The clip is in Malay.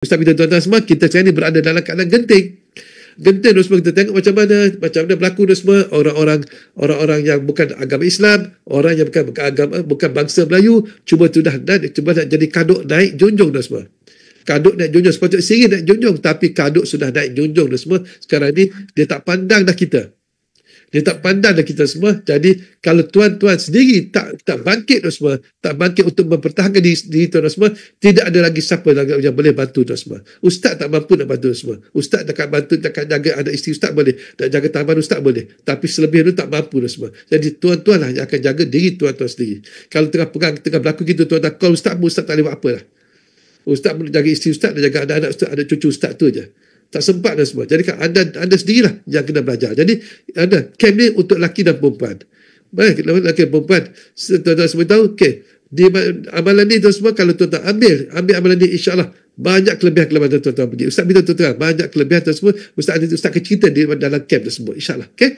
Ustaz minta tuan-tuan semua, kita sekarang ni berada dalam keadaan genting. Genting tu semua, kita tengok macam mana berlaku tu semua, orang-orang yang bukan agama Islam, orang yang bukan bangsa Melayu, cuba nak jadi kaduk naik junjung tu semua. Kaduk naik junjung, sepatutnya siri naik junjung, tapi kaduk sudah naik junjung tu semua. Sekarang ni, dia tak pandang dah kita. Dia tak pandang dah kita semua. Jadi kalau tuan-tuan sendiri tak bangkit tu semua, tak bangkit untuk mempertahankan diri tuan semua, tidak ada lagi siapa yang boleh bantu tuan semua. Ustaz tak mampu nak bantu semua. Ustaz tak bantu, tak jaga anak isteri ustaz boleh, tak jaga taman ustaz boleh, tapi selebih itu tak mampu tuan semua. Jadi tuan-tuan lah yang akan jaga diri tuan-tuan sendiri. Kalau tengah berlaku gitu, tuan-tuan call ustaz tak boleh buat apa lah. Ustaz boleh jaga isteri ustaz dan jaga anak-anak ustaz, ada cucu ustaz tu je. Tak sempat dah semua. Jadi anda sendirilah yang kena belajar. Jadi ada camp ni untuk lelaki dan perempuan. Baik, lelaki dan perempuan. Tuan-tuan semua tahu, okey. Di amalan ni tuan semua, kalau tuan-tuan ambil amalan ni, insya-Allah banyak kelebihan tuan-tuan pergi. Ustaz minta tuan-tuan banyak kelebihan tuan semua. Ustaz akan cerita di dalam camp tersebut, insya-Allah. Okey.